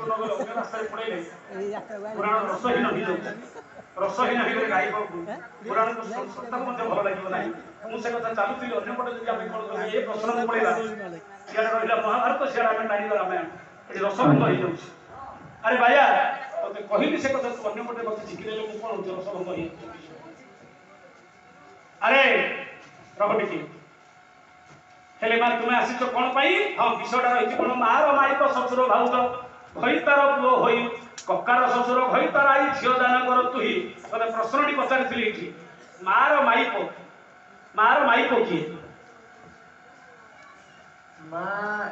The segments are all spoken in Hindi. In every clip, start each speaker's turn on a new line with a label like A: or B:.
A: रास्ता पड़े पुराण रसहीन हो रसहीन हो गाय पुराण सत्ता को भल लगे ना मुझे कथा चलुली अंपटे जब आम कौन ये प्रश्न को पड़ा सियाड़े रहा महाभारत सियाड़े आम टाणी रामायण ये रसभंग हो जाऊँ अरे भाया ते कहली से कथा तू अंपटे मत झिकी देले कौन हो रसभंग हो अरे रह टिके हेले मार तुम्हें आसीच कौन पाई हाँ विषयटा रही कौन मार माइक शशुर भाउज भईतार पुओ होई ककार शशुर भईतार आई झील दान कर तुही ते प्रश्नटी पचारि मार माइक किए
B: माँ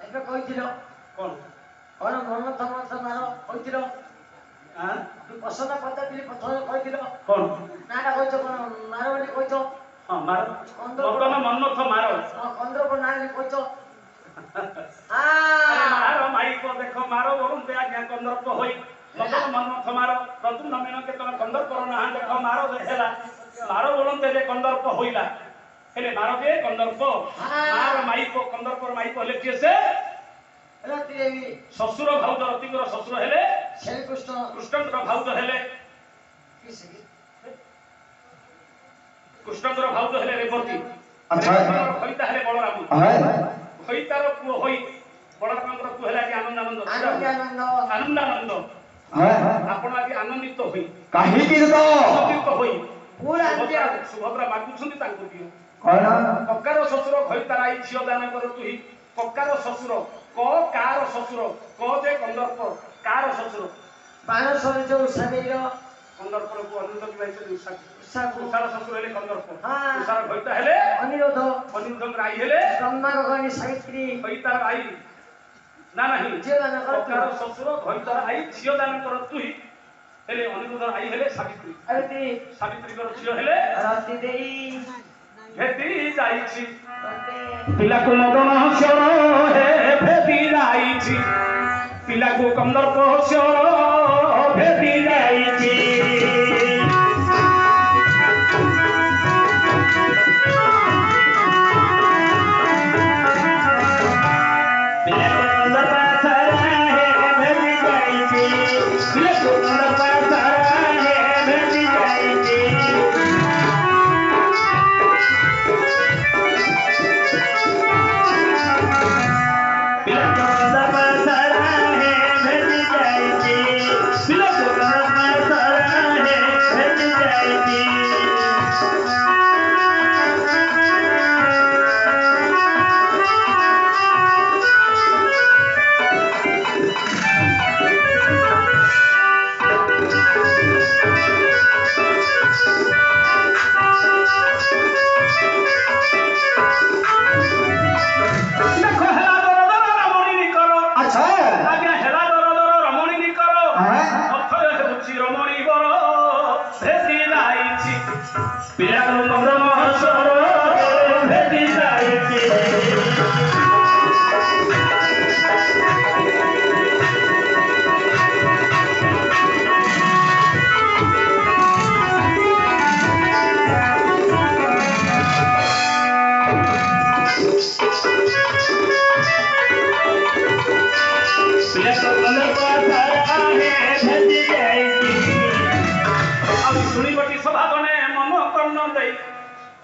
B: एबे कहिथिलो
A: कौन
B: कौन मन थमस मार कहिथिलो
A: हां
B: तू पसंद करता दिली प्रथम कहिथिलो
A: कौन
B: नाटा कहिथो कोन मार बोली कहिथो
A: हां मार मदन मनमथ मार
B: हां कंद्र को नाली कहिथो
A: अरे मार माइक देखो मारो वरुण दे आज्ञा कंदर्प होई मदन मनमथ मार प्रथम नमेन केतन कंदर्प ना देखो मारो देखेला मारो वरुण दे कंदर्प होइला हेले मारो के कंदर्प मार माइक कंदर्प माइक हेले के से
B: रतिदेवी
A: ससुर भाउज रतिकर ससुर हेले
B: श्री कृष्ण
A: कृष्णचंद्र भाउज हेले कृष्णचंद्र भाउज हेले रेवती अच्छा भईता हेले बलराम भईतार पुओ होई बलरामचंद्र पुओ हेला कि आनंदानंद आनंदानंद आपण आदि आनंदित होई
C: काहे कि तो
A: आनंदित होई
B: पूरा
A: सुभद्रा मागुछंती तांको दियो
C: कोन
A: ककार शशुर भईतार आई झियो दान कर तुही ककार शशुर क कार शशुर क जे कंदर्प कार शशुर
B: बाण सर जो सामीर
A: कंदर्प को अनुरोध की भाई उषा
B: सागु
A: उषार शशुर हेले कंदर्प
B: हां
A: उषार भईता हेले
B: अनिरुद्ध
A: राई हेले
B: ब्रह्मा गगनी सावित्री
A: भईतार आई ना नहीं
B: झियो दान कर
A: ककार शशुर भईतार आई झियो दान कर तुही हेले अनिरुद्ध आई हेले सावित्री
B: अरती
A: सावित्री कर झियो हेले
B: रति देई
A: भेटी जाईछि
B: रति
A: पिला को मदन हस्यर हे भेटी जाईछि पिला को कंदर्प हस्यर भेटी जाईछि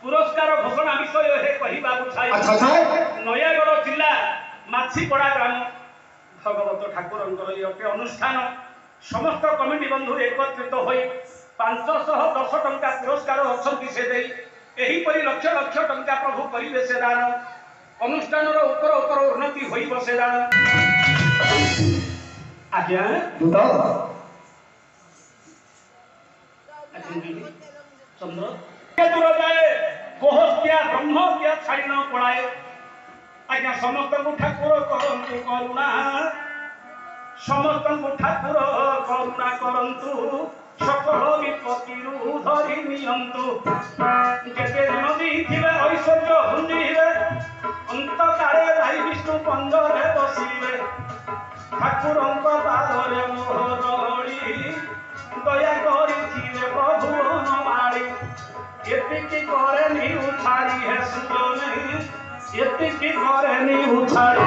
A: पुरस्कार घोषणा विषय हे कहिबा बुझाई नयागढ़ जिला माछीपड़ा ग्राम भगवत ठाकुरंकर ये अनुष्ठान समस्त कमिटी बंधु एकत्रित होई 510 टंका पुरस्कार अच्छी से दे एहीपरि लक्ष लक्ष टंका प्रभु करिवे से दान अनुष्ठान उत्तर उत्तर उन्नति होइब से दान आज्ञा चंद्र दूर जाए गोहत्या ब्रह्मत्या छाड़ी न पड़ाए आज्ञा समस्त को ठाकुर करंतु करुणा समस्त को ठाकुर करुणा करंतु सकल विपत्ति धरी नियंतु जेते नदी थिबे ऐश्वर्य हुंडीरे अंत काले राई विष्णु पंजरे बसिबे ठाकुरंक पादरे मोहरड़ी दया करिथिबे प्रभु नमाड़ी एतिकी करे नी उछाड़ी है सुनो नहीं एतिकी करे नी उछाड़ी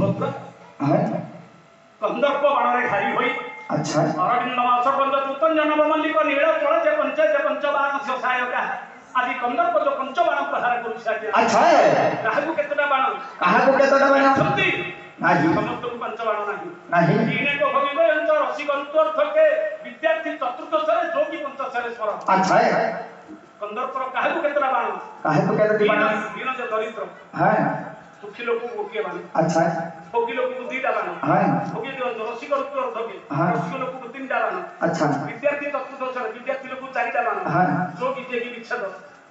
A: सुभद्रा
C: हां
A: कंदर्प बाण रे घाई होई
C: अच्छा
A: अरविंद मास पंच तुतन जनम मल्लिक नील तोळ जे पंचबाण सहायका आदि कंदर्प जो पंचबाण प्रहार करू
C: अच्छा
A: काहू केतटा बाण
C: काहाको केतटा बाण
A: सती
C: नाही
A: समस्त पंचबाण
C: नाही
A: तीने को भविगयंत रसिक अंतर थके विद्यार्थी चतुर्थ सरे जोगी पंच सरे स्वर
C: अच्छा
A: कंदर्प काहू केतटा बाण
C: काहाको केतटी बाण
A: दीन जे दरिद्र
C: हां
A: दुखी लोक गोटे बाण
C: अच्छा
A: भोगी लोक को दीटा बाण
C: हां
A: भोगी रसिक अंतर थके
C: हाँ।
A: रसिक लोक को तीनटा बाण
C: अच्छा
A: विद्यार्थी चतुर्थ सरे विद्यार्थी लोक को चारिटा बाण
C: हां
A: जोगी जे की विच्छेद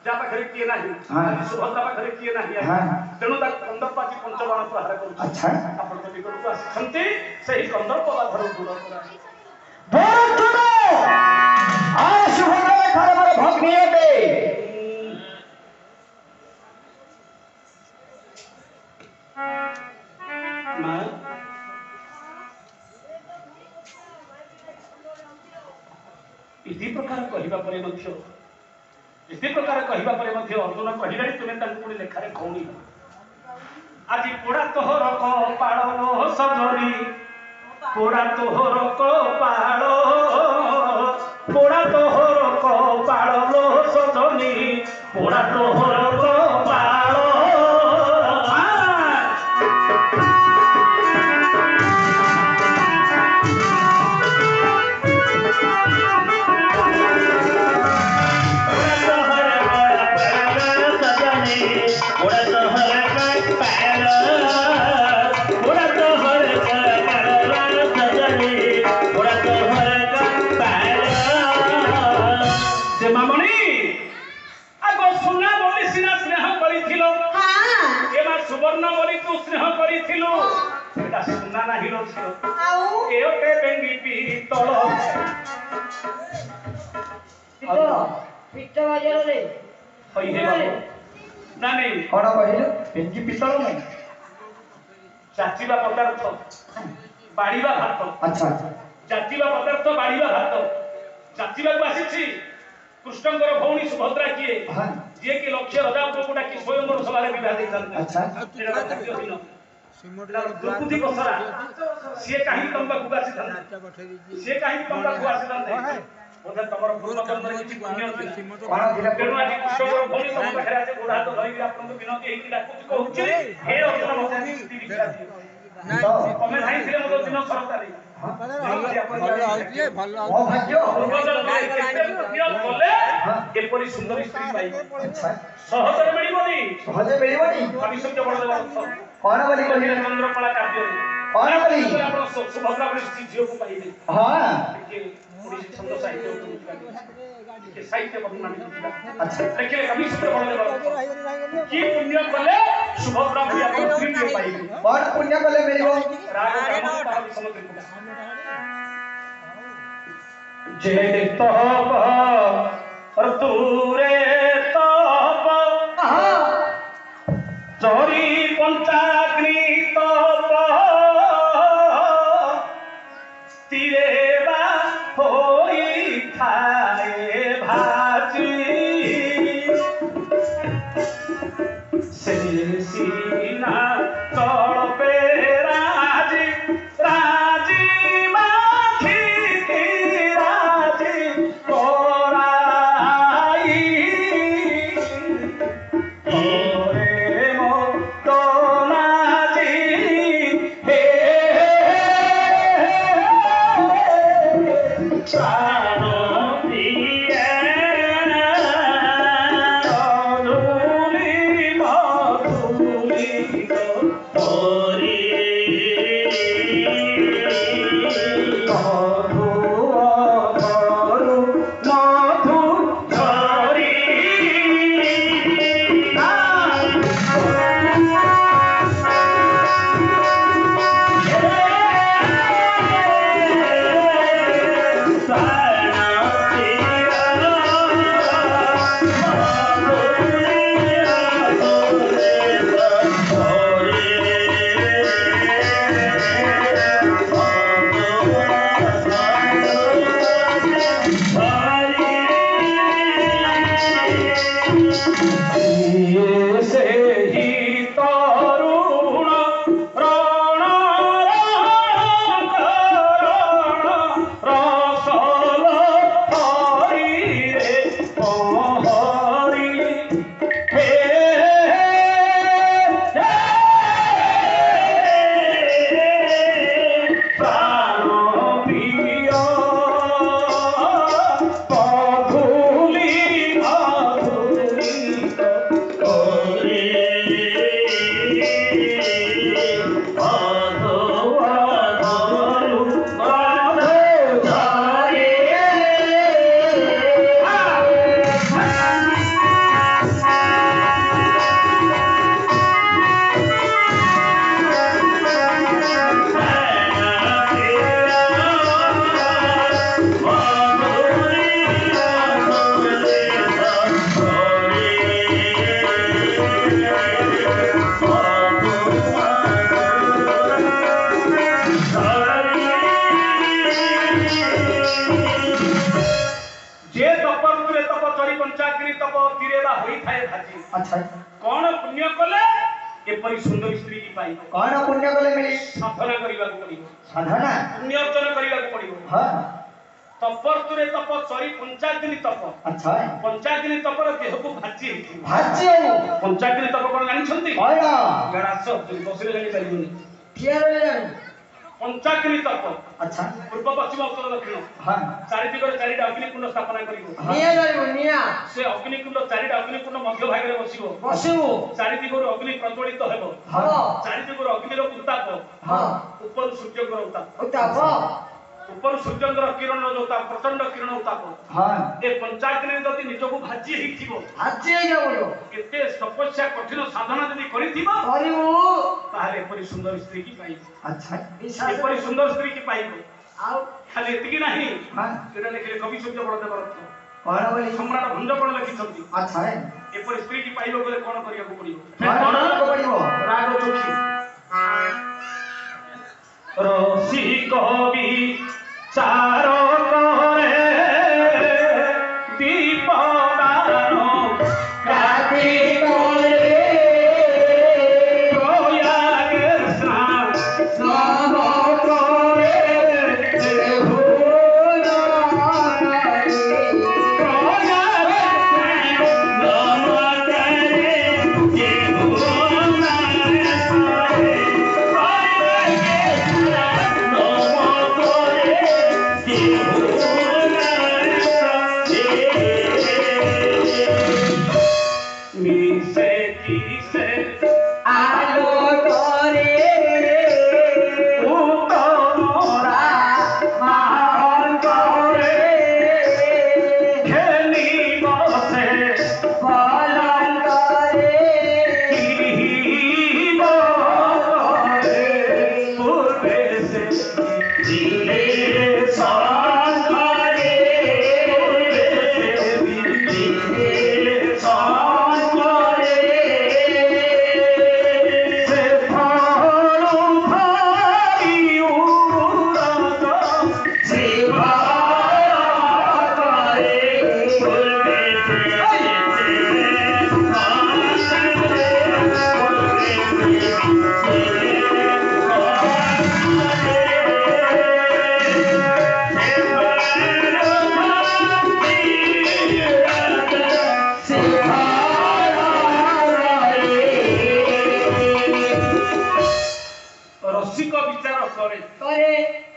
A: जा पाखरे किए नाही
C: हाँ।
A: सुभद्रा पाखरे किए नाही
C: हाँ।
A: तेणु ता कंदर्पाची पंचबाण प्रहार करू
C: अच्छा
A: आपण तो निकटକୁ ଆସିଛନ୍ତି ସେହି कंदर्प बाधर दूर करा
C: बहुत सुनो आ सुभद्रा खरे मोर भग्नी होते
A: मां इति प्रकार कहिबा परे मध्य इति प्रकार कहिबा परे मध्य अर्जुन कहिला तुमे तांको पुणी लेखारे भौणी আজি পোড়া তোহর কপাল সজনী পোড়া তোহর কপাল পোড়া তোহর কপাল সজনী পোড়া তোহর কপাল सुवर्ण बोली तू स्नेह करिथिलु एटा सुना नाही रथियो
B: आउ
A: एते बेंगी पीतल
B: पिट्ट बाजार रे
A: होई हे बाबू ना नहीं
C: कोन कहिलो पेंजी पितल नै
A: चाचिबा पदार्थ बाड़ीबा भात
C: अच्छा
A: चाचिबा पदार्थ बाड़ीबा भात चाचिबा को आसीछि कृष्णଙ୍କର ଭଉଣୀ ସୁଭଦ୍ରା କିଏ
C: हां
A: ଯିଏ କି ଲକ୍ଷ୍ୟ ରଜା ଉପକୁଟା କି ସ୍ୱୟଂବର ସଭାରେ ବିବାହ ଦେଇଥାନ୍ତି
C: अच्छा
A: ଦ୍ରୌପଦୀ ବସରା ସିଏ କାହିଁକି ତମ ପାଖକୁ ଆସିଥାନ୍ତି ସିଏ କାହିଁକି ତମ ପାଖକୁ ଆସିଥାନ୍ତି ବୋଧେ ତମର ପୂର୍ବ କର୍ମରେ କିଛି ପୁଣ୍ୟ ଥିଲା
C: कोन ଥିଲା
A: ତେଣୁ ଆଜି କୃଷ୍ଣଙ୍କର ଭଉଣୀ ତମ ପାଖରେ ଆସି ଗୋଡ଼ ହାତ ଧରିକି ଆପଣଙ୍କୁ ବିନତି ହେଇକି ଡାକୁଛି କହୁଛି ହେ ଅର୍ଜୁନ ମୋତେ ସ୍ଥିତି ଦୀକ୍ଷା ଦିଅ ତମେ ଯାଇଥିଲେ ମୋର ଦିନ ସରକାରୀ
C: ओ भाग्य
A: एपरी सुंदर स्त्री पाइबे
C: अच्छा
A: सहजरे मिलिबनी
C: सहजे मिलिबनी
A: भविष्य बड़देव अर्थ
C: कोन बोली कहिलो
A: चंद्रकला कार्य
C: कोन बोली
A: आपण सुभद्रा बड़ी स्त्री झियो को पाइबे
C: हां
A: के ओडिसी छंद साहित्य के साहित्य वर्णन
C: अच्छा
A: देखिए भविष्य बड़देव अर्थ की पुण्य कले सुभद्रा भैया को स्त्री पाइबे
C: कोन पुण्य कले मिलिबो
A: राग राम तार समुद्र जे तप ऋतुरे तप चोरी पंचाग्नि तप तीरे बा होई खाए भाजी से सीना तोड़ पे राजी राजी चरी पंचाग्नि तप तीरे बा होई थाए भाजी
C: अच्छा
A: कौन पुण्य कले एपरी सुंदर स्त्री की पाई
C: कौन पुण्य कले मिली
A: साधना करबा को पड़िबो
C: साधना
A: पुण्य अर्जन करबा को पड़िबो
C: हां
A: तपर तुरे तप चरी पंचाग्नि तप
C: अच्छा
A: पंचाग्नि तपर देह को भाजी
C: भाजी
A: पंचाग्नि तप कोन जानि छंती
C: कौन
A: गरास बसले जानि पाइबोनी
B: थियर
A: पंचाग्नि तप
C: अच्छा
A: पूर्व पश्चिम उत्तर दक्षिण
C: हां
A: चारि दिगरे चारिटा अग्निकुंड स्थापना करिवो
B: निया जाइबो निया
A: से अग्निकुंड चारिटा अग्निकुंड मध्य भागरे बसिबो
B: बसिबो
A: चारि दिगरु अग्नि प्रज्वलित हेबो
C: हां
A: चारि दिगरु अग्निर उत्ताप
B: हां
A: ऊपर सूर्यकर उत्ताप
B: उताप
A: ऊपर सूर्यकर किरण उत्ताप प्रचंड किरण उत्ताप
C: हां
A: ए पंचाग्नि जदि निजको भाजी हिथिबो
B: हाजी जाबो
A: केते तपस्या कठिन साधना जदि करिथिबो
B: करिवो
A: ताहाले एपरि सुंदर स्त्री की पाइबो
C: अच्छा
B: विश्वास
A: एपरि सुंदर स्त्री की पाइबो
B: आउ
A: खाली एतिकी नाही
C: हां
A: एटा लिखले कवि सूर्य बलदेव रथ
C: कौन बोली
A: सम्राट भंजपण लिखिछंती
C: अच्छा है
A: एपरि स्त्री की पाइबो गले कोन करिया को पड़िबो
C: कौन को पड़िबो
A: राग चोखी रसी कवि चारो करे दीपदानो
C: काटी करे
A: प्रयाग स्नान
C: सब करे भूल आलो करे उतरा महान करे
A: खेली बसे
C: पालन करे
A: पूर्वे से
C: जिले सान करे जिले सान करे
A: से फाड़ो भाई उड़ाता
C: सेवा करे फुलवे से
A: रसिक विचार करे
B: करे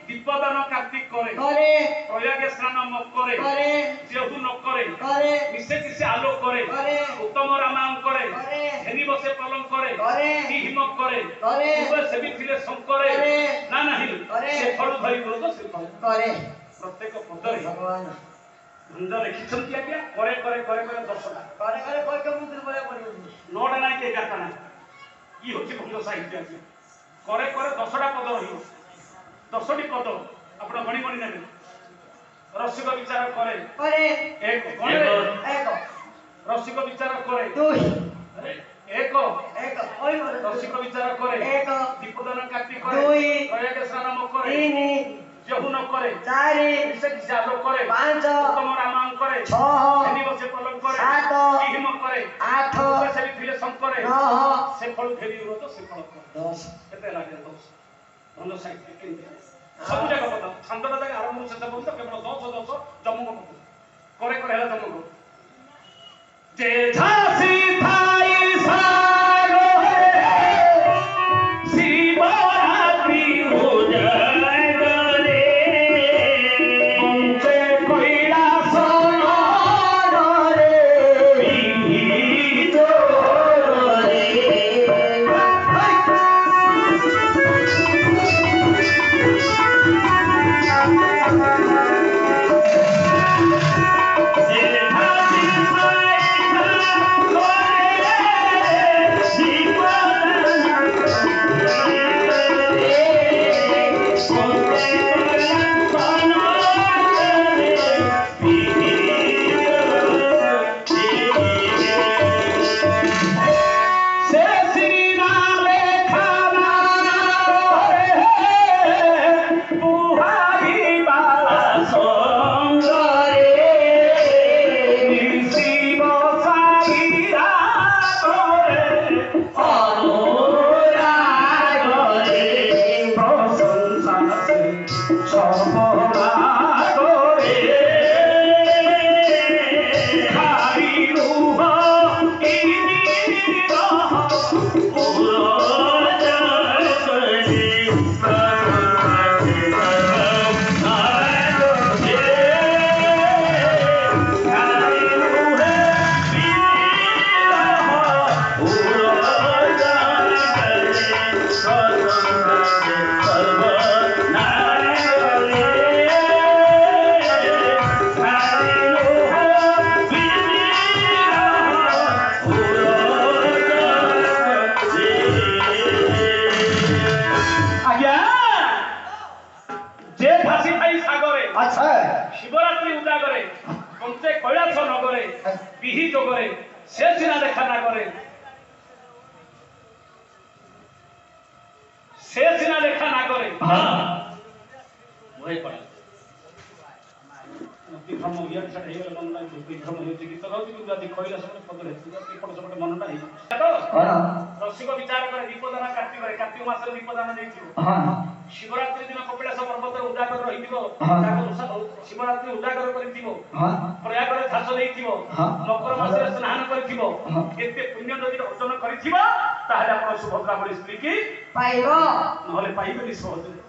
A: दीपदान कार्तिक करे
B: करे
A: प्रयाग स्नान करे
B: करे
A: जेहू न करे
B: करे
A: मिसे किसे आलो करे
B: करे
A: उत्तम रामायण करे
B: करे
A: हेनी बसे पलम करे
B: करे
A: की हिमक करे
B: करे
A: पूर्व सेबी थिले शंकरे
B: करे
A: ना नाही
B: करे
A: से फल धरि ब्रत से फल
B: करे
A: प्रत्येक पदरे
B: भगवान
A: भंज लिखिछंती आज्ञा करे करे करे करे दशटा
B: करे करे कोई के मुद्र बोले पड़ियो
A: नोटा नाही के गाता नाही ई होची भंज साहित्य आज्ञा करे करे दशटा पद रहियो दशटी पद आपण गणी गणी नेबे रसिक विचार करे
B: करे
A: एक गणे
B: एक
A: रसिक विचार करे
B: दुई
A: एक
B: एक ओइ बोले
A: रसिक विचार करे
B: एक
A: दीपदान कार्तिक करे
B: दुई
A: प्रयाग स्नान करे
B: तीन
A: जेहू न करे
B: चारि
A: मिसे किसे आलो करे
B: पांच
A: उत्तम रामायण करे
B: छह
A: हेनी बसे पलम करे
B: सात
A: की हिमक करे
B: आठ
A: पूर्व सेबी थिले शंकरे
B: नौ
A: से फल फेरी व्रत से फल करे
B: 10
A: केते लागे 10 भंज साहित्य केते सब जगह पद छंदटा जगह आरंभ से सब तो केवल 10 जमक पद करे करे हला जमक जे झांसी थाई सारो है शिवरात्रि हो जाए गले पंचे कैलाश
C: रे
A: बीज
C: रे
A: जे ଉଜାଗରେ ପଞ୍ଚେ କୈଳାସ ନଗରେ ବିହି ଯୋଗରେ ସେ ସିନା ଦେଖା ନା କରେ ସେ ସିନା ଦେଖା ନା କରେ ବହି ପଢା ବିକ୍ରମ ଇଆଡେ ସାଡେ ହେଇଗଲେ ମନ ନାହିଁ ବିକ୍ରମ ହେଉଛି ଗୀତ ଗାଉଛି କିନ୍ତୁ ଆଜି କହିଲା ସମୟରେ ପଦରେ ଏପଟ ସେପଟ ମନଟା ହେଇଯାଉଛି ରସିକ ବିଚାର କରେ ଦୀପଦାନ କାର୍ତ୍ତିକ ମାସରେ ଦୀପଦାନ ଦେଇଥିବ ଶିବରାତ୍ରି ଦିନ କପିଳାସ ପର୍ବତରେ ଉଜାଗର ରହିଥିବ ଶିବରାତ୍ରି ଉଜାଗର କରିଥିବ ପ୍ରୟାଗରେ ଧାସ ଦେଇଥିବ ମକର ମାସରେ ସ୍ନାନ କରିଥିବ ଏତେ ପୁଣ୍ୟ ଯଦି ଅର୍ଜନ କରିଥିବ ତାହେଲେ ଆପଣ ସୁଭଦ୍ରା ଭଳି ସ୍ତ୍ରୀ କି
B: ପାଇବ
A: ନହେଲେ ପାଇବେନି ସହଜରେ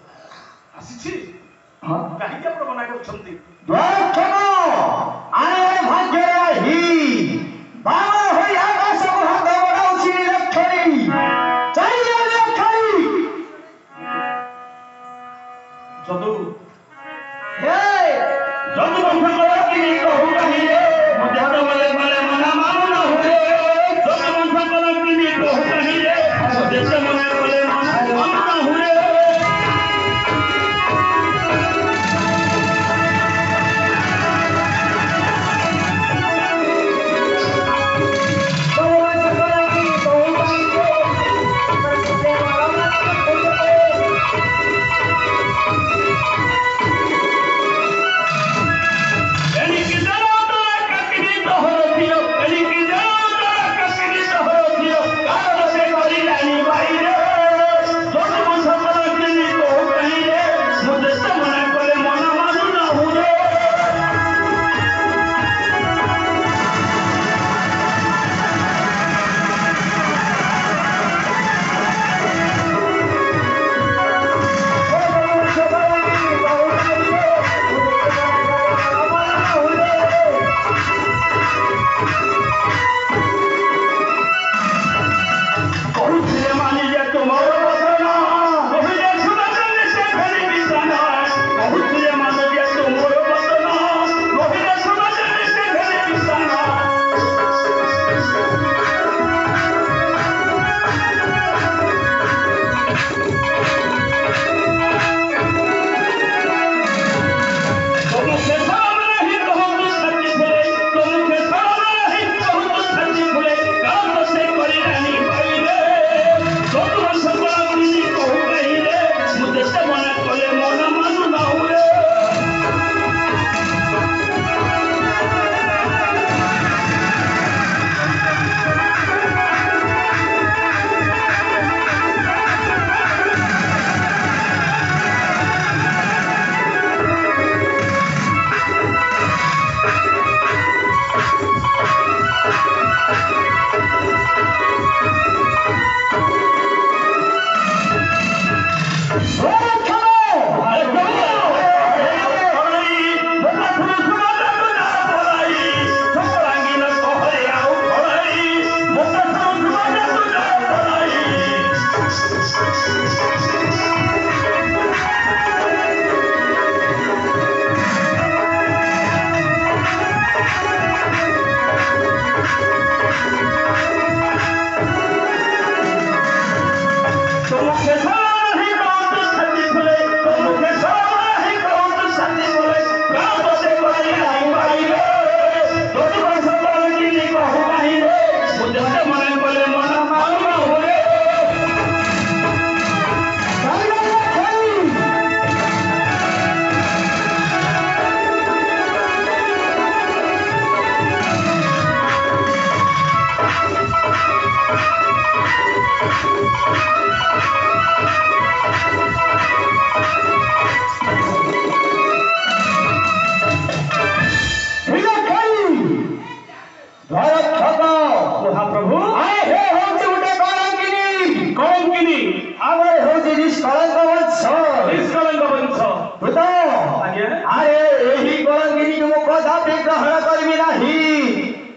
A: ଆସିଛି କାହିଁକି ଆପଣ ମନା କରୁଛନ୍ତି ଯଦୁ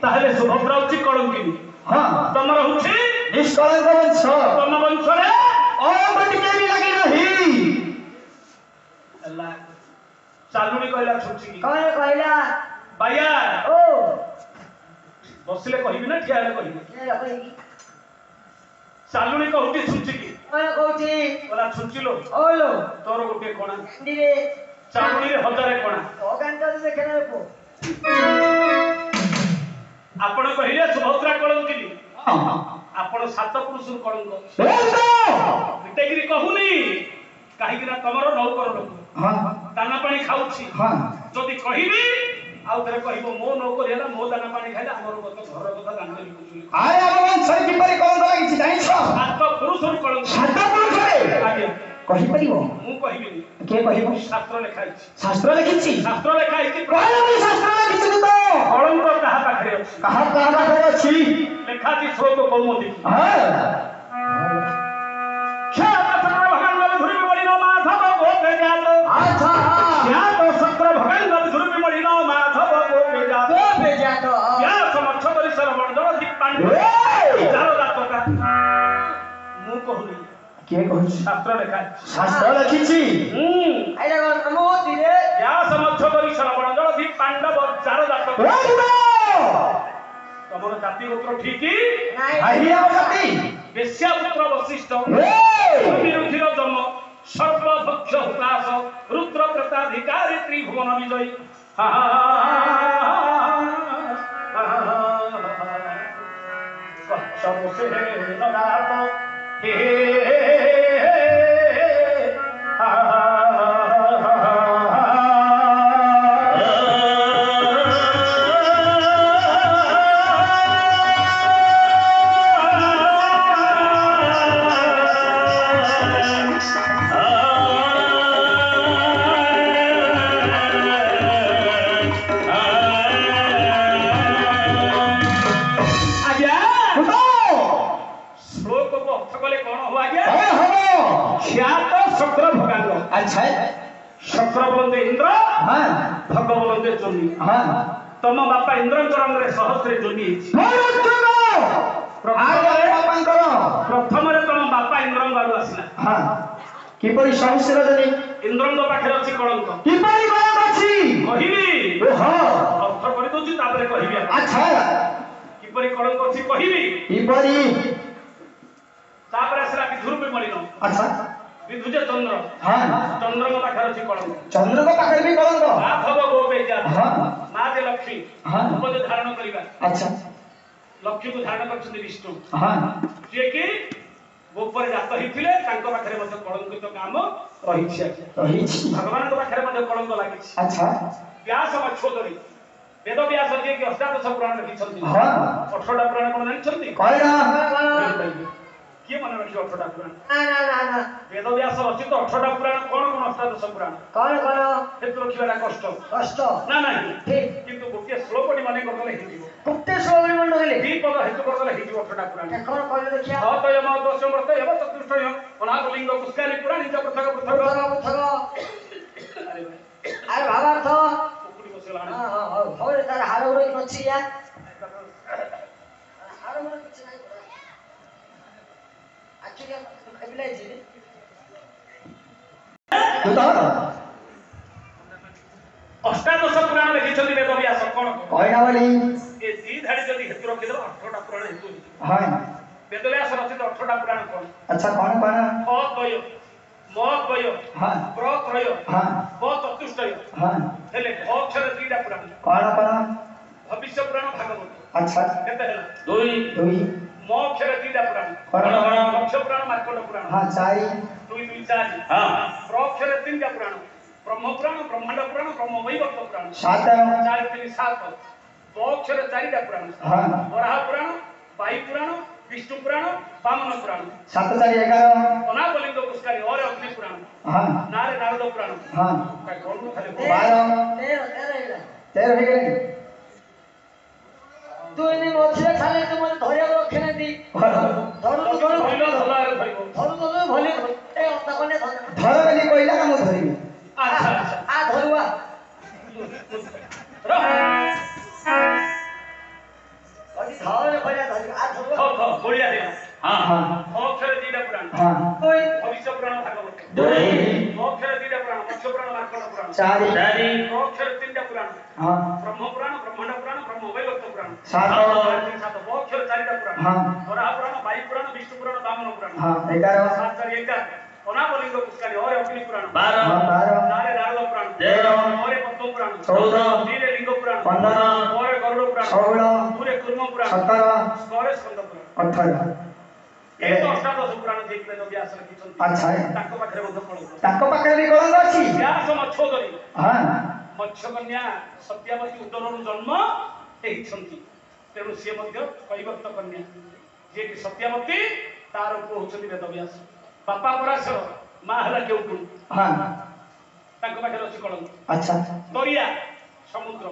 A: ताहले सुभद्रा होची कलंकिनी हां तमर होची निष्कलंक वंश तम वंश रे और के भी लगी नहीं अल्लाह चालुनी कहला छुची की
B: कहला
A: बाया
B: ओ
A: बसले कहिबी ना ठियाले कहिबी चालुनी कहउटी छुची की कहउटी ओला छुची लो ओलो तोर गोटे कोणा दिरे ଚାଉଳିରେ ହଜାରେ କଣା।
B: ଅଗାନ୍ତା ଦେଖେ ନା ପୁଅ।
A: ଆପଣ କହିଲେ ସୁଭଦ୍ରା କଳଙ୍କିନୀ। ଆପଣ ସାତ ପୁରୁଷରୁ କଳଙ୍କ। ପିଟେକିରି କହୁନି କାହିଁକି ନା ତମର ନୌକର ଲୋକ ଦାନା ପାଣି ଖାଉଛି। ଯଦି କହିବି ଆଉ ଥରେ କହିବ ମୋ ନୌକରି ହେଲା ମୋ ଦାନା ପାଣି ଖାଇଲେ ଆମର ଘର କଥା ଜାଣିପାରିବି ବୁଝିଲି। ସାତ ପୁରୁଷରୁ କଳଙ୍କ। ଆଜ୍ଞା
C: କହିପାରିବ
A: ମୁଁ କହିବିନି।
C: କିଏ କହିବ?
A: ଶାସ୍ତ୍ର ଲେଖା ହେଇଛି।
C: ଶାସ୍ତ୍ର ଲେଖିଛି।
A: ଶାସ୍ତ୍ର ଲେଖା ହେଇଛି।
C: ଶାସ୍ତ୍ର ଲେଖିଛି ତ
A: କଳଙ୍କ କାହା ପାଖରେ ଅଛି?
C: କାହା ପାଖରେ ଅଛି?
A: ଲେଖା ଅଛି ଶ୍ଲୋକ କୌମୁଦି। ମୁଁ କହୁନି
C: କିଏ କହୁଛି?
A: ଶାସ୍ତ୍ର ଲେଖା
C: ଶାସ୍ତ୍ର ଲେଖିଛି।
A: ବ୍ୟାସ ମଛ କରି ଶ୍ରବଣ ଜଳ ଦି ପାଣ୍ଡବ ଚାର ଜାତକ। ତମର ଜାତି ଗୋତ୍ର ଠିକ ବେଶ୍ୟାପୁତ୍ର ବଶିଷ୍ଠ ବିରୁଦ୍ଧିର ଯମ ସର୍ବଭକ୍ଷ ହୁତାସ ରୁଦ୍ର ପ୍ରେତାଧିକାରୀ ତ୍ରିଭୁବନ ବିଜୟୀ। ଶକ୍ର ବୋଲନ୍ତି ଇନ୍ଦ୍ର, ଭଗ ବୋଲନ୍ତି ଜୋନି। ତମ ବାପା ଇନ୍ଦ୍ରଙ୍କ ରଙ୍ଗରେ ସହସ୍ରେ ଜୋନି ହେଇଛି। ପ୍ରଥମରେ ତମ ବାପା ଇନ୍ଦ୍ରଙ୍କ ଆଡୁ ଆସିଲା।
C: କିପରି ସହସ୍ର ଜୋନି?
A: ଇନ୍ଦ୍ରଙ୍କ ପାଖରେ ଅଛି କଳଙ୍କ।
C: କିପରି କଳଙ୍କ ଅଛି?
A: କହିବି ଅର୍ଥ କରିଦଉଛି ତାପରେ କହିବି।
C: ଆଚ୍ଛା
A: କିପରି କଳଙ୍କ ଅଛି କହିବି।
C: କିପରି?
A: ତାପରେ ଆସିଲା ବିଧୁର ବିମଳିନ।
C: ଆଚ୍ଛା
A: ବିଧୁ ଯେ ଚନ୍ଦ୍ର। ଚନ୍ଦ୍ରଙ୍କ ପାଖରେ ଅଛି କଳଙ୍କ।
C: ଚନ୍ଦ୍ରଙ୍କ ପାଖରେ ବି କଳଙ୍କ।
A: ମାଧବ ଗୋପେଜା ମା ଯେ ଲକ୍ଷ୍ମୀ ଯେ ଧାରଣ କରିବା।
C: ଆଚ୍ଛା
A: ଲକ୍ଷ୍ମୀକୁ ଧାରଣ କରିଛନ୍ତି ବିଷ୍ଣୁ, ଯିଏକି ଗୋପରେ ଜାତ ହେଇଥିଲେ। ତାଙ୍କ ପାଖରେ ମଧ୍ୟ କଳଙ୍କିତ କାମ ରହିଛି। ଭଗବାନଙ୍କ ପାଖରେ ମଧ୍ୟ କଳଙ୍କ ଲାଗିଛି।
C: ଆଚ୍ଛା
A: ବ୍ୟାସ ମଚ୍ଛୋଦରୀ ବେଦ ବ୍ୟାସ ଯିଏକି ଅଷ୍ଟାଦଶ ପୁରାଣ ଲେଖିଛନ୍ତି। 18ଟା ପୁରାଣ କଣ ଜାଣିଛନ୍ତି? କିଏ ମନେ ରଖିବ 18ଟା ପୁରାଣ? ବେଦ ବ୍ୟାସ ରଚିତ 18ଟା ପୁରାଣ କଣ କଣ? ଅଷ୍ଟାଦଶ ପୁରାଣ ହେତୁ ରଖିବାଟା କଷ୍ଟ ନା ନାହିଁ? କିନ୍ତୁ ଗୋଟିଏ ଶ୍ଲୋକଟି ମନେ କରିଦେଲେ ହେଇଯିବ। ଦି ପଦ ହେତୁ କରିଦେଲେ ହେଇଯିବ 18ଟା ପୁରାଣ। ଅନାବଲିଙ୍ଗ ପୁଷ୍କାରୀ ପୁରାଣ ପୃଥକ ପୃଥକ
B: ଆରେ ଭାବାର୍ଥ
A: କୁକୁଡ଼ି ବସିଗଲାଣି।
B: ତାର ହାର ଗୁଡ ଅଛି ହାର ଗୁଡ କିଛି ନାହିଁ।
A: ଅଷ୍ଟାଦଶ ପୁରାଣ ଲେଖିଛନ୍ତି ବେଦ ବ୍ୟାସ। କଣ
C: କହିନା ବୋଲି
A: ଏ ଦି ଧାଡି ଯଦି ହେତୁ ରଖିଦେବ 18ଟା ପୁରାଣ ହେତୁ ବେଦ ବ୍ୟାସ ରଚିତ 18ଟା ପୁରାଣ କଣ?
C: ଆଚ୍ଛା କଣ
A: ଅଦ୍ବୟ ମଦ୍ବୟ ପ୍ରତ୍ରୟ ଚତୁଷ୍ଟୟ ହେଲେ ଅକ୍ଷର 3ଟା ପୁରାଣ।
C: କଣ?
A: ଭବିଷ୍ୟ ପୁରାଣ ଭାଗବତ।
C: ଆଚ୍ଛା
A: କେତେ ହେଲା? 2 ମୋ ଅକ୍ଷର 3ଟା ପୁରାଣ। ମତ୍ସ୍ୟ ପୁରାଣ ମାର୍କଣ୍ଡ ପୁରାଣ। 4 2 2 4 ପ୍ରକ୍ଷର 3ଟା ପୁରାଣ। ବ୍ରହ୍ମ ପୁରାଣ ବ୍ରହ୍ମାଣ୍ଡ ପୁରାଣ ବ୍ରହ୍ମ ବୈବର୍ତ ପୁରାଣ। 4 3 7 ଅକ୍ଷର 4ଟା ପୁରାଣ। ବରାହ ପୁରାଣ ବାୟୁ ପୁରାଣ ବିଷ୍ଣୁ ପୁରାଣ ବାମନ ପୁରାଣ। 7 4 11 ଅନାବଲିଙ୍ଗ ପୁଷ୍କାରୀ ଅରେ ଅଗ୍ନି ପୁରାଣ। ନାରେ ନାରଦ ପୁରାଣ।
C: 13 ହେଇଗଲେ।
B: ତୁ ଏନେ ମଝିରେ ଖାଲି ତୁ ମତେ ଧରିବାକୁ ରଖେ ନାହିଁ। ଧରୁ ଭଲି ଏ ଅତା କନେ ଧର
C: ବୋଲି କହିଲା ନା ମୁଁ ଧରିବି।
A: ଆଚ୍ଛା
B: ଆ ଧରୁଆ ଧର କହିଲା ଧରି ଆ ଧରୁଆ
A: ବଢିଆ ହେଲା। ଅକ୍ଷର 2ଟା ପୁରାଣ। ଭବିଷ୍ୟ ପୁରାଣ ଭାଗବତ। ଅକ୍ଷର 2ଟା ପୁରାଣ ମତ୍ସ୍ୟ ପୁରାଣ ମାର୍କଣ୍ଡ ପୁରାଣ। 4 ଅକ୍ଷର 3ଟା ପୁରାଣ। ବ୍ରହ୍ମ ପୁରାଣ ବ୍ରହ୍ମାଣ୍ଡ ପୁରାଣ ବ୍ରହ୍ମ ବୈବର୍ତ ପୁରାଣ। 7 ଅକ୍ଷର 4ଟା ପୁରାଣ। ବରାହ ପୁରାଣ ବାୟୁ ପୁରାଣ ବିଷ୍ଣୁ ପୁରାଣ ବାମନ ପୁରାଣ। 7 4 11 ଅନାବଲିଙ୍ଗ ପୁଷ୍କାରୀ ଅରେ ଅଗ୍ନି ପୁରାଣ। 12 ନାରେ ନାରଦ ପୁରାଣ। ପରେ ପଦ୍ମ ପୁରାଣ
C: 14
A: 3 ରେ ଲିଙ୍ଗ ପୁରାଣ
C: 15
A: ପରେ ଗରୁଡ଼ ପୁରାଣ
C: 16
A: 2 ରେ କୁର୍ମ ପୁରାଣ
C: 17
A: ପରେ ସ୍କନ୍ଦ ପୁରାଣ
C: 18
A: ଏ ତ ଅଷ୍ଟାଦଶ ପୁରାଣ ଯିଏ ବେଦବ୍ୟାସ ଲେଖିଛନ୍ତି
C: ଆଚ୍ଛା
A: ତାଙ୍କ ପାଖରେ ମଧ୍ୟ କଳଙ୍କ
C: ତାଙ୍କ ପାଖରେ ବି କଳଙ୍କ ଅଛି
A: ବ୍ୟାସ ମଚ୍ଛୋଦରୀ
C: ହଁ
A: ମତ୍ସ୍ୟକନ୍ୟା ସତ୍ୟାବତୀ ଉଦରରୁ ଜନ୍ମ ହେଇଛନ୍ତି ତେଣୁ ସିଏ ମଧ୍ୟ କୈବର୍ତ୍ତ କନ୍ୟା ଯିଏକି ସତ୍ୟାବତୀ ତାର ପୁଅ ହଉଛନ୍ତି ବେଦବ୍ୟାସ ବାପା ପରାଶର ମା ହେଲା କେଉଟୁଣି
C: ହଁ
A: ତାଙ୍କ ପାଖରେ ଅଛି କଳଙ୍କ
C: ଆଚ୍ଛା
A: ଦରିଆ ସମୁଦ୍ର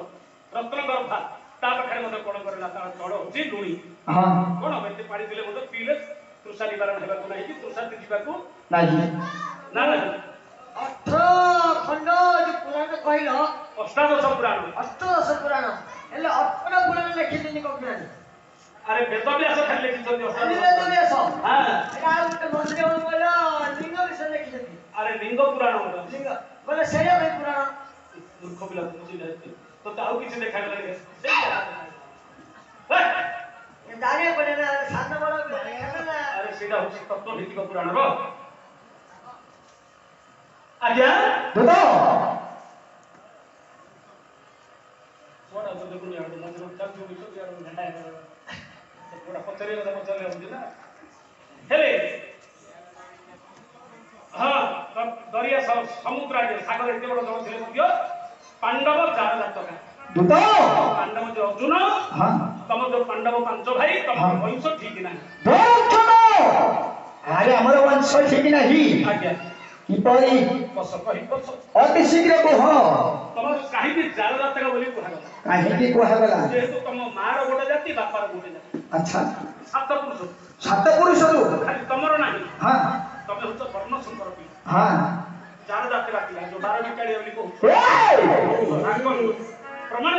A: ରତ୍ନଗର୍ଭା ତା ପାଖରେ ମଧ୍ୟ କଳଙ୍କ ରହିଲା ତାର ତଳ ହଉଛି ଲୁଣି
C: ହଁ
A: କଣ ଏତେ ପାଣି ଦେଲେ ମଧ୍ୟ ପିଇଲେ ତୃଷା ନିବାରଣ ହେବାକୁ ନାହିଁ କି ତୃଷା ଯିବାକୁ
C: ନାହିଁ
A: ନା ନାହିଁ
B: 18 ଖଣ୍ଡ ଯୋଉ ପୁରାଣ କହିଲ
A: ଅଷ୍ଟାଦଶ ପୁରାଣ
B: ଅଷ୍ଟଦଶ ପୁରାଣ ହେଲେ 18 ପୁରାଣ ଲେଖିଛନ୍ତି କବିମାନେ
A: ଆରେ ବେଦବ୍ୟାସ ଖାଲି ଲେଖିଛନ୍ତି ଅଷ୍ଟାଦଶ
B: ବେଦବ୍ୟାସ
A: ହଁ
B: ଏଟା ଆଉ ଗୋଟେ ମନ୍ତ୍ରୀ କହିଲ ଲିଙ୍ଗ ବିଷୟ ଲେଖିଛନ୍ତି
A: ଆରେ ଲିଙ୍ଗ ପୁରାଣ ଗୋଟେ ଅଛି
B: ଲିଙ୍ଗ ବୋଲେ ସେଇଆ ଭାଇ ପୁରାଣ
A: ମୂର୍ଖ ପିଲା ବୁଝିଲା ତତେ ଆଉ କିଛି ଦେଖାଗଲା
B: ଜାଣିବା ପଡେ ନା ସାନ ବଡ ନା
A: ଆରେ ସେଇଟା ହଉଛି ତତ୍ତ୍ୱଭିତ୍ତିକ ପୁରାଣର ଆଜ୍ଞା
C: ଦୁଦ
A: ଛୁଆଟା ତ ଦେଖୁନି ଆଉ ମଝିରେ ଚାଲିଛି ବିଷ ଦିଆର ଘଣ୍ଟା ପୁରା ପଚାରିବା କଥା ପଚାରିଲେ ହଉଛି ନା ହେଲେ ହଁ ଦରିଆ ସମୁଦ୍ର ଆଗରେ ସାଗର ଏତେ ବଡ ଜଳ ଥିଲେ ମଧ୍ୟ ପାଣ୍ଡବ ଚାର ଜାତକା
C: ଦୁଦ
A: ପାଣ୍ଡବ ଯେ ଅର୍ଜୁନ
C: ହଁ
A: ତମ ଯୋଉ ପାଣ୍ଡବ ପାଞ୍ଚ ଭାଇ ତମ ବଂଶ ଠିକ ନାହିଁ
C: ଦୋଚନ ଆରେ ଆମର ବଂଶ ଠିକ ନାହିଁ
A: ଆଜ୍ଞା
C: କିପରି
A: ବସ କହି ବସ
C: ଅତି ଶୀଘ୍ର କୁହ
A: ତମର କାହିଁକି ଚାର ଜାତକା ବୋଲି କୁହାଗଲା
C: କାହିଁକି କୁହାଗଲା
A: ଯେହେତୁ ତମ ମାର ଗୋଟେ ଜାତି ବାପାର ଗୋଟେ ଜାତି
C: ଆଚ୍ଛା
A: ସାତ ପୁରୁଷ
C: ସାତ ପୁରୁଷରୁ
A: ଖାଲି ତମର ନାହିଁ
C: ହଁ
A: ତମେ ହଉଛ ବର୍ଣ୍ଣ ଶଙ୍କର ପିଲା
C: ହଁ
A: ଚାର ଜାତକା ପିଲା ଯୋଉ ବାର ବିକାଳିଆ ବୋଲି କହୁଛ ପ୍ରମାଣ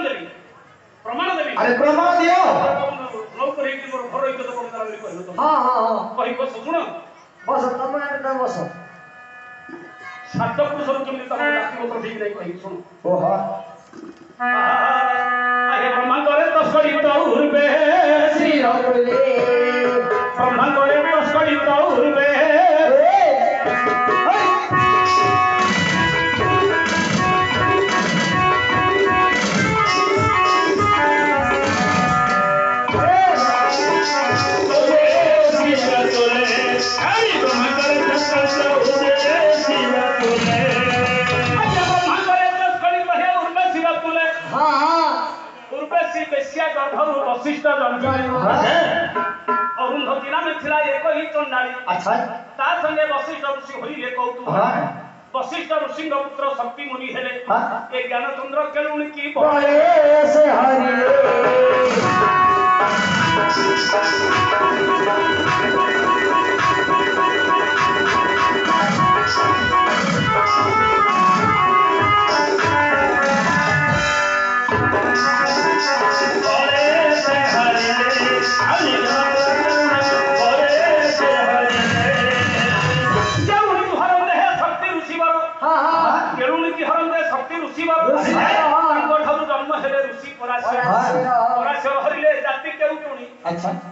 A: ଦେବି
C: ଆରେ ପ୍ରମାଣ ଦିଅ
A: ନୌକର ହେଇକି ମୋର ଘର ଇଜ୍ଜତ ବନ୍ଧୁତା ବୋଲି କହିବ ତମେ
B: ହଁ ହଁ ହଁ
A: କହି ବସ ଶୁଣ
B: ବସ ତମ ଆଡେ ତମ ବସ
A: ସାତ ପୁରୁଷରୁ କେମିତି ତମର ଜାତି ଗୋତ୍ର ଠିକ ନାହିଁ କହିବି ଶୁଣ
C: ଓହୋ
A: ଆରେ ବ୍ରହ୍ମାଙ୍କରେ ତସ୍କରିତ ଉର୍ବେ
B: ଶ୍ରୀ ରଘୁଲେ
A: ବ୍ରହ୍ମାଙ୍କରେ ତସ୍କରିତ ଉର୍ବେ ବଶିଷ୍ଠ ଅରୁନ୍ଧତୀ ନାମେ ଥିଲା ଏକ ହିଁ ଚଣ୍ଡାଳୀ
C: ଆଚ୍ଛା
A: ତା ସଙ୍ଗେ ବଶିଷ୍ଠ ଋଷି ହରିଲେ କହୁତୁ ବଶିଷ୍ଠ ଋଷିଙ୍କ ପୁତ୍ର ଶକ୍ତି ମୁନି ହେଲେ ଏ ଜ୍ଞାନଚନ୍ଦ୍ର କେଳୁଣି କି
C: ସେ ହରିଲେ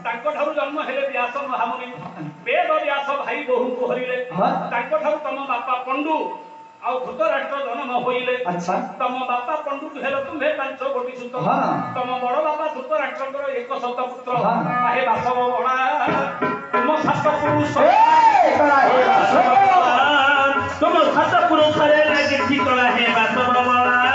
A: ତାଙ୍କଠାରୁ ଜନ୍ମ ହେଲେ ବ୍ୟାସ ମହାମୁନି ବେଦ ବ୍ୟାସ ଭାଇ ବୋହୂଙ୍କୁ ହରିଲେ ତାଙ୍କଠାରୁ ତମ ବାପା ପଣ୍ଡୁ ଆଉ ଧୃତରାଷ୍ଟ୍ର ଜନ୍ମ ହୋଇଲେ ତମ ବାପା ପଣ୍ଡୁ ହେଲେ ତୁମ୍ଭେ ପାଞ୍ଚ ଗୋଟି ସୁତ ତମ ବଡ ବାପା ଧୃତରାଷ୍ଟ୍ରଙ୍କର ଏକ ଶତ ପୁତ୍ର ହେ ବାସବ ବଳା ତୁମ ସାତ ପୁରୁଷ ତୁମ ସାତ ପୁରୁଷରେ ଲାଗିଛି କଳା ହେ ବାସବ ବଳା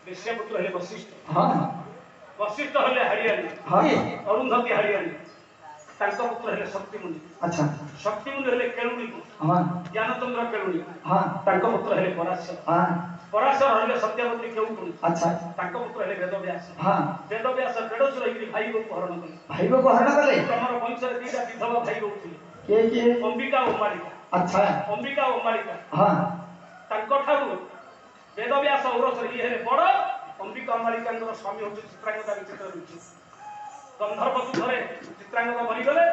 A: ବେଶ୍ୟାପୁତ୍ର ହେଲେ ବଶିଷ୍ଠ ବଶିଷ୍ଠ ହେଲେ ହାଡ଼ିଆଣୀ ଅରୁନ୍ଧତୀ ହାଡ଼ିଆଣୀ ତାଙ୍କ ପୁତ୍ର ହେଲେ ଶକ୍ତିମୁନି ଶକ୍ତିମୁନି ହେଲେ କେଳୁଣି ଜ୍ଞାନଚନ୍ଦ୍ର କେଳୁଣି ତାଙ୍କ ପୁତ୍ର ହେଲେ ପରାଶର ପରାଶର ହେଲେ ସତ୍ୟାବତୀ କେଉଟୁଣି ତାଙ୍କ ପୁତ୍ର ହେଲେ ବେଦବ୍ୟାସ ବେଦବ୍ୟାସ ଦେଢ଼ଶୁର ହେଇକି ଭାଇ ବୋହୂ ହରଣ କଲେ ତମର ବଂଶରେ ଦିଟା ବିଧବା ଭାଇ ରହୁଥିଲେ ଅମ୍ବିକା ଓ ଅମ୍ବାଳିକା ଅମ୍ବିକା ଓ ଅମ୍ବାଳିକା ତାଙ୍କଠାରୁ ବେଦବ୍ୟାସ ଔରସରେ ଇଏ ହେଲେ ବଡ अंबिका अम्बालिकांकर स्वामी हूँ चित्रांगदा विचित्र ऋषि गंधर्व युद्धरे चित्रांगदा मरीगले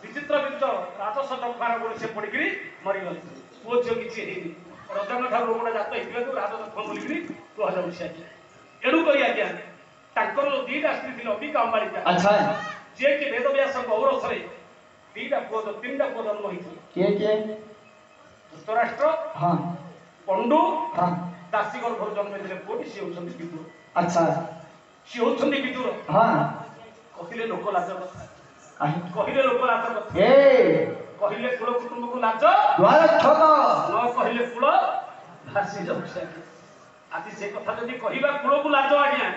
A: विचित्र बीज राजस दफार गोड़ से पड़िकी मरीगले पुओ झील किसी रजन ठार गोटे जात होते राजदक्ष बोलिकी कहुसी आज्ञा एणुक आज्ञा तांकर जो दीटा स्त्री थी अंबिका अम्बालिका
C: अच्छा
A: जी कि वेदव्यास औरसरे दीटा पुओ तीन पुओ जन्म होते
C: किए
A: धृतराष्ट्र
C: हाँ
A: पंडु
C: हाँ
A: दासी गर्भर जन्म पुओटी सी होती विदुर
C: अच्छा
A: सी होती विदुर
C: हाँ
A: कहले लोक लाज कथा
C: काहे
A: कहले लोक लाज कथा
C: ए
A: कहले कुल कुटुंब को लाज
C: द्वार ठक
A: न कहले कुल भासी जाऊँ आज से कथा जदि कहवा कुल को लाज आज्ञा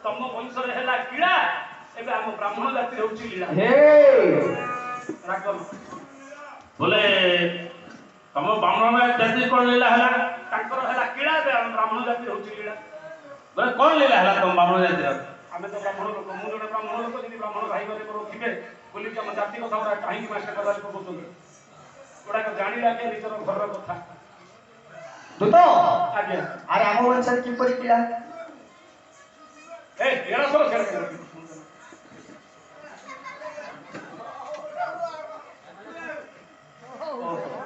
A: तम वंश है कीड़ा एवं आम ब्राह्मण जाति हूँ लीला
C: हे
A: राग बोले तम ब्राह्मण जाति कौन लीला है कीड़ा एवं ब्राह्मण जाति हूँ लीला बोले कौन लीला है तुम ब्राह्मण जाति आम तो ब्राह्मण लोक मुझे ब्राह्मण लोक जी ब्राह्मण भाई घर थे बोली आम जाति कथा गुड़ा कहीं मास्टर कदा कहते गुड़ाक जाना कि निजर घर कथा
C: दूत
A: आज्ञा
C: अरे आम वंश किपरि पिला
A: ए एड़ा सब छेड़ के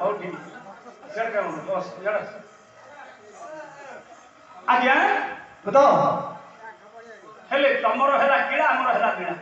A: और ठीक छेड़ के बस एड़ा आज्ञा
C: दूत
A: हेले तमर हैला कीड़ा हमर हैला कीड़ा